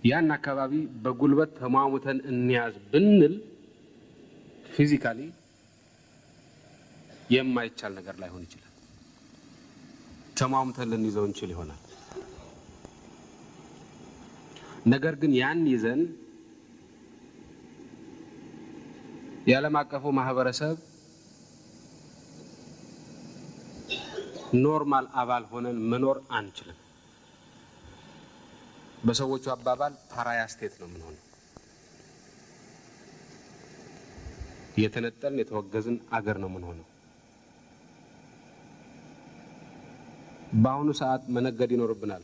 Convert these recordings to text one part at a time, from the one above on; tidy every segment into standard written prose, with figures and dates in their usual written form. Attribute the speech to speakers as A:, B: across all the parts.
A: ያን አካባቢ በጉልበት ተማሙተን እንያዝ ብንል ፊዚካሊ የማይቻል ነገር ላይሆን ይችላል። ተማሙተን ልንይዘው እንችል ይሆናል። ነገር ግን ያን ይዘን የዓለም አቀፉ ማህበረሰብ ኖርማል አባል ሆነን መኖር አንችልም። በሰዎቹ አባባል ፓራያ ስቴት ነው የምንሆነው። የተነጠልን የተወገዝን አገር ነው የምንሆነው። በአሁኑ ሰዓት መነገድ ይኖርብናል።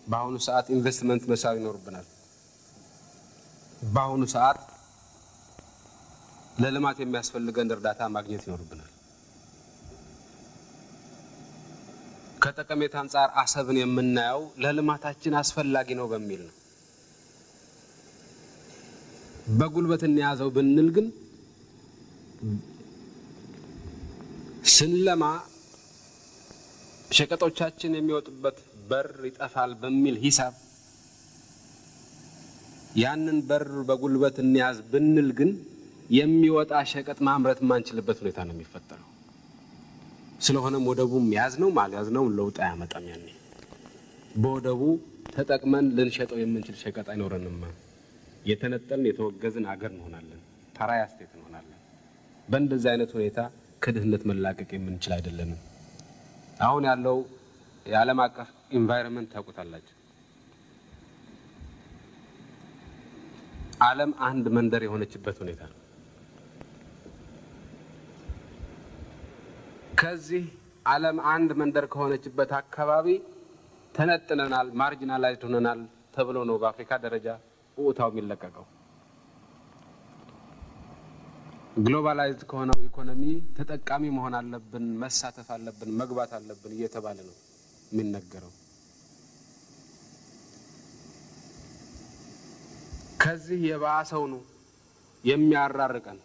A: በአሁኑ ሰዓት ኢንቨስትመንት መሳብ ይኖርብናል። በአሁኑ ሰዓት ለልማት የሚያስፈልገን እርዳታ ማግኘት ይኖርብናል። ከጠቀሜታ አንፃር አሰብን የምናየው ለልማታችን አስፈላጊ ነው በሚል ነው። በጉልበት እንያዘው ብንል ግን ስንለማ ሸቀጦቻችን የሚወጡበት በር ይጠፋል በሚል ሂሳብ ያንን በር በጉልበት እንያዝ ብንል ግን የሚወጣ ሸቀጥ ማምረት ማንችልበት ሁኔታ ነው የሚፈጠረው። ስለሆነም ወደቡም ያዝነው ማልያዝነው ለውጥ አያመጣም። ያኔ በወደቡ ተጠቅመን ልንሸጠው የምንችል ሸቀጥ አይኖርንም። የተነጠልን የተወገዝን አገር እንሆናለን። ፓራያ ስቴት እንሆናለን። በእንደዚህ አይነት ሁኔታ ከድህነት መላቀቅ የምንችል አይደለንም። አሁን ያለው የዓለም አቀፍ ኢንቫይሮንመንት ታውቁታላችሁ። ዓለም አንድ መንደር የሆነችበት ሁኔታ ነው። ከዚህ ዓለም አንድ መንደር ከሆነችበት አካባቢ ተነጥለናል፣ ማርጂናላይዝድ ሆነናል ተብሎ ነው በአፍሪካ ደረጃ ኡታው የሚለቀቀው። ግሎባላይዝድ ከሆነው ኢኮኖሚ ተጠቃሚ መሆን አለብን፣ መሳተፍ አለብን፣ መግባት አለብን እየተባለ ነው የሚነገረው። ከዚህ የባሰው ነው የሚያራርቀን፣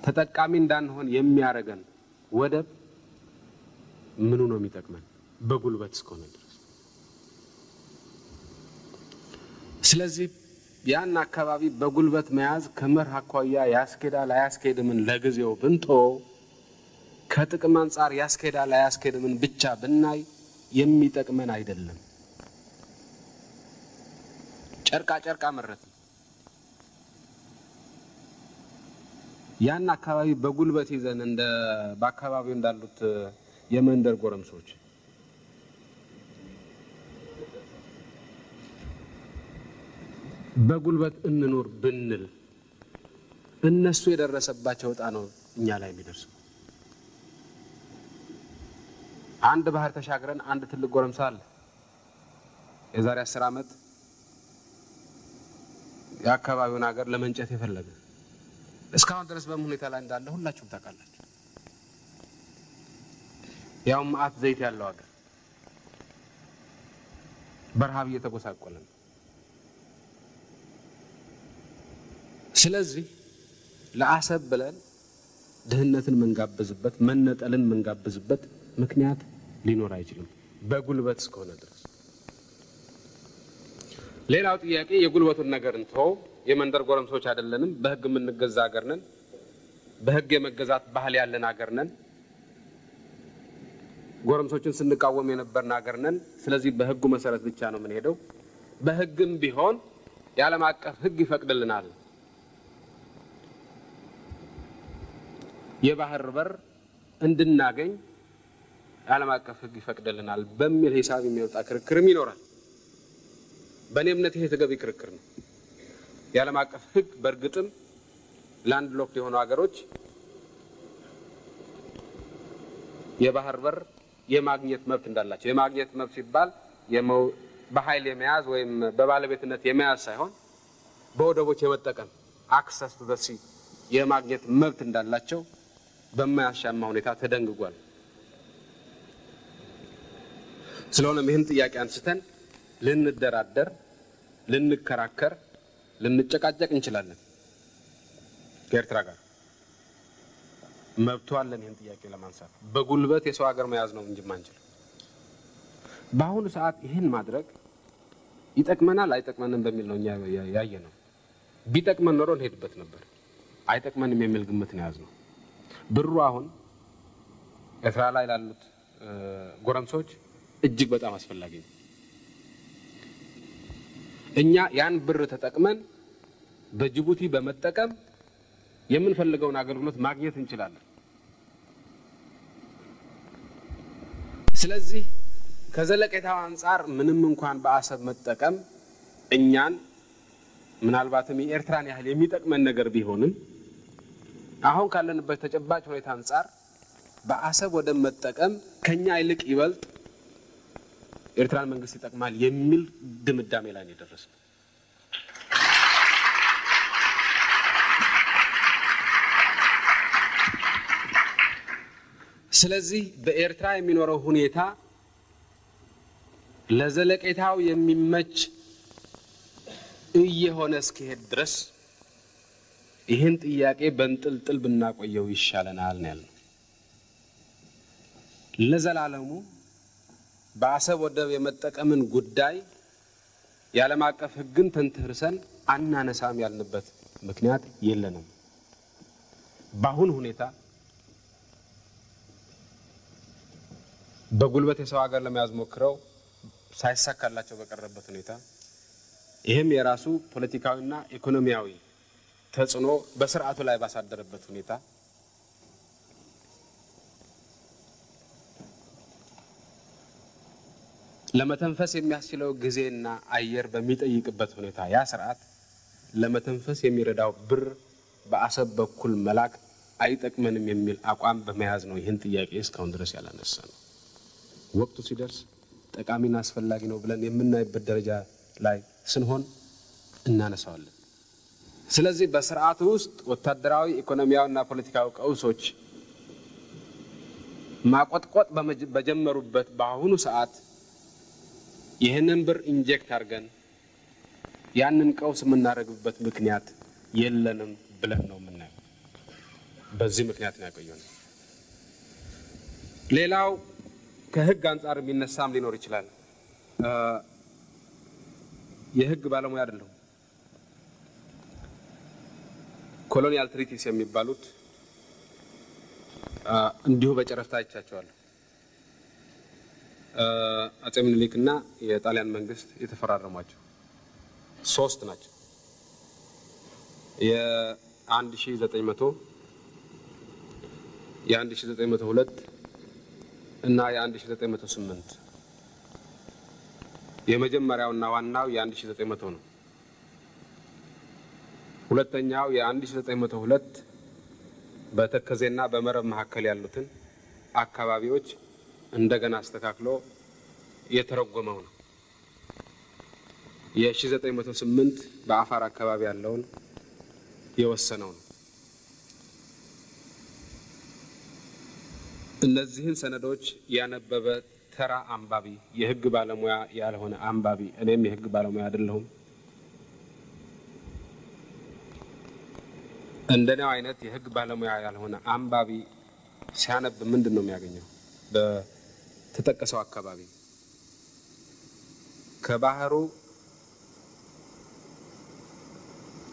A: ተጠቃሚ እንዳንሆን የሚያረገን ወደብ ምኑ ነው የሚጠቅመን? በጉልበት እስከሆነ ድረስ። ስለዚህ ያን አካባቢ በጉልበት መያዝ ከመርህ አኳያ ያስኬዳል አያስኬድምን ለጊዜው ብንቶ ከጥቅም አንፃር ያስኬዳል አያስኬድምን ብቻ ብናይ የሚጠቅመን አይደለም። ጨርቃ ጨርቃ መረት ያን አካባቢ በጉልበት ይዘን እንደ በአካባቢው እንዳሉት የመንደር ጎረምሶች በጉልበት እንኖር ብንል እነሱ የደረሰባቸው ዕጣ ነው እኛ ላይ የሚደርሰው። አንድ ባህር ተሻግረን አንድ ትልቅ ጎረምሳ አለ። የዛሬ 10 ዓመት የአካባቢውን ሀገር ለመንጨት የፈለገ እስካሁን ድረስ በምን ሁኔታ ላይ እንዳለ ሁላችሁም ታውቃላችሁ። ያው ማአት ዘይት ያለው ሀገር በረሃብ እየተጎሳቆለ ነው። ስለዚህ ለአሰብ ብለን ድህነትን መንጋበዝበት መነጠልን መንጋበዝበት ምክንያት ሊኖር አይችልም በጉልበት እስከሆነ ድረስ። ሌላው ጥያቄ የጉልበቱን ነገር እንተው። የመንደር ጎረምሶች አይደለንም። በህግ የምንገዛ ሀገር ነን። በህግ የመገዛት ባህል ያለን ሀገር ነን። ጎረምሶችን ስንቃወም የነበርን ሀገር ነን። ስለዚህ በህጉ መሰረት ብቻ ነው የምንሄደው። በህግም ቢሆን የዓለም አቀፍ ህግ ይፈቅድልናል። የባህር በር እንድናገኝ የዓለም አቀፍ ህግ ይፈቅድልናል በሚል ሂሳብ የሚወጣ ክርክርም ይኖራል። በእኔ እምነት ይሄ ተገቢ ክርክር ነው። የዓለም አቀፍ ህግ በእርግጥም ላንድ ሎክድ የሆኑ ሀገሮች የባህር በር የማግኘት መብት እንዳላቸው፣ የማግኘት መብት ሲባል በኃይል የመያዝ ወይም በባለቤትነት የመያዝ ሳይሆን በወደቦች የመጠቀም አክሰስ ቱ ዘ ሲ የማግኘት መብት እንዳላቸው በማያሻማ ሁኔታ ተደንግጓል። ስለሆነም ይህን ጥያቄ አንስተን ልንደራደር፣ ልንከራከር፣ ልንጨቃጨቅ እንችላለን። ከኤርትራ ጋር መብቱ አለን ይህን ጥያቄ ለማንሳት። በጉልበት የሰው ሀገር መያዝ ነው እንጂ ማንችል። በአሁኑ ሰዓት ይህን ማድረግ ይጠቅመናል አይጠቅመንም በሚል ነው ያየነው። ቢጠቅመን ኖሮ እንሄድበት ነበር። አይጠቅመንም የሚል ግምት ነው ያዝነው። ብሩ አሁን ኤርትራ ላይ ላሉት ጎረምሶች እጅግ በጣም አስፈላጊ ነው። እኛ ያን ብር ተጠቅመን በጅቡቲ በመጠቀም የምንፈልገውን አገልግሎት ማግኘት እንችላለን። ስለዚህ ከዘለቄታው አንፃር ምንም እንኳን በአሰብ መጠቀም እኛን ምናልባትም የኤርትራን ያህል የሚጠቅመን ነገር ቢሆንም አሁን ካለንበት ተጨባጭ ሁኔታ አንፃር በአሰብ ወደ መጠቀም ከኛ ይልቅ ይበልጥ ኤርትራን መንግስት ይጠቅማል የሚል ድምዳሜ ላይ ነው የደረስነው። ስለዚህ በኤርትራ የሚኖረው ሁኔታ ለዘለቄታው የሚመች እየሆነ እስኪሄድ ድረስ ይህን ጥያቄ በእንጥልጥል ብናቆየው ይሻለናል ነው ያልነው። ለዘላለሙ በአሰብ ወደብ የመጠቀምን ጉዳይ የዓለም አቀፍ ሕግን ተንተርሰን አናነሳም ያልንበት ምክንያት የለንም። በአሁን ሁኔታ በጉልበት የሰው ሀገር ለመያዝ ሞክረው ሳይሳካላቸው በቀረበት ሁኔታ ይህም የራሱ ፖለቲካዊና ኢኮኖሚያዊ ተጽዕኖ በስርዓቱ ላይ ባሳደረበት ሁኔታ ለመተንፈስ የሚያስችለው ጊዜና አየር በሚጠይቅበት ሁኔታ ያ ስርዓት ለመተንፈስ የሚረዳው ብር በአሰብ በኩል መላክ አይጠቅመንም የሚል አቋም በመያዝ ነው ይህን ጥያቄ እስካሁን ድረስ ያላነሳ ነው። ወቅቱ ሲደርስ ጠቃሚና አስፈላጊ ነው ብለን የምናይበት ደረጃ ላይ ስንሆን እናነሳዋለን። ስለዚህ በስርዓቱ ውስጥ ወታደራዊ ኢኮኖሚያዊና ፖለቲካዊ ቀውሶች ማቆጥቆጥ በጀመሩበት በአሁኑ ሰዓት ይህንን ብር ኢንጀክት አድርገን ያንን ቀውስ የምናደርግበት ምክንያት የለንም ብለን ነው የምናየው። በዚህ ምክንያት ነው ያቆየነው። ሌላው ከህግ አንፃር የሚነሳም ሊኖር ይችላል። የህግ ባለሙያ አይደለሁም። ኮሎኒያል ትሪቲስ የሚባሉት እንዲሁ በጨረፍታ አይቻቸዋለሁ። አጼ ምኒልክና የጣሊያን መንግስት የተፈራረሟቸው 3 ናቸው። የ1900 የ1902 እና የ1908 የመጀመሪያውና ዋናው የ1900 ነው። ሁለተኛው የ1902 በተከዜና በመረብ መካከል ያሉትን አካባቢዎች እንደገና አስተካክሎ የተረጎመው ነው። የ1908 በአፋር አካባቢ ያለውን የወሰነው ነው። እነዚህን ሰነዶች ያነበበ ተራ አንባቢ የህግ ባለሙያ ያልሆነ አንባቢ እኔም የህግ ባለሙያ አይደለሁም እንደኔው አይነት የህግ ባለሙያ ያልሆነ አንባቢ ሲያነብ ምንድነው የሚያገኘው? በተጠቀሰው አካባቢ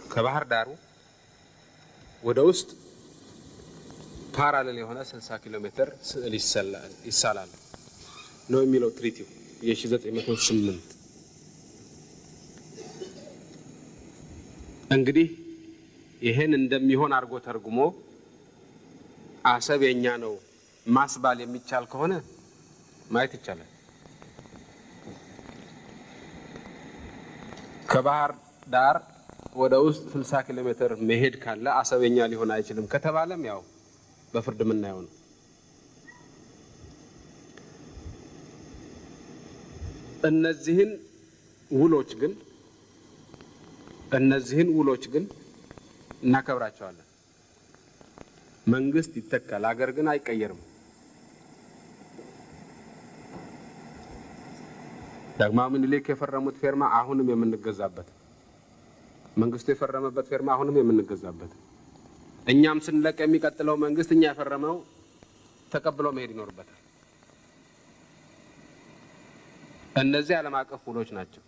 A: ከባህር ዳሩ ወደ ውስጥ ፓራሌል የሆነ 60 ኪሎ ሜትር ስዕል ይሳላል ነው የሚለው ትሪቲው የ1908። እንግዲህ ይሄን እንደሚሆን አድርጎ ተርጉሞ አሰብ የኛ ነው ማስባል የሚቻል ከሆነ ማየት ይቻላል። ከባህር ዳር ወደ ውስጥ 60 ኪሎ ሜትር መሄድ ካለ አሰብ የኛ ሊሆን አይችልም ከተባለም ያው በፍርድ ምናየው ነው። እነዚህን ውሎች ግን እናከብራቸዋለን። መንግስት ይተካል፣ ሀገር ግን አይቀየርም። ዳግማዊ ምኒልክ የፈረሙት ፌርማ አሁንም የምንገዛበት፣ መንግስቱ የፈረመበት ፌርማ አሁንም የምንገዛበት፣ እኛም ስንለቅ የሚቀጥለው መንግስት እኛ የፈረመው ተቀብሎ መሄድ ይኖርበታል። እነዚህ ዓለም አቀፍ ውሎች ናቸው።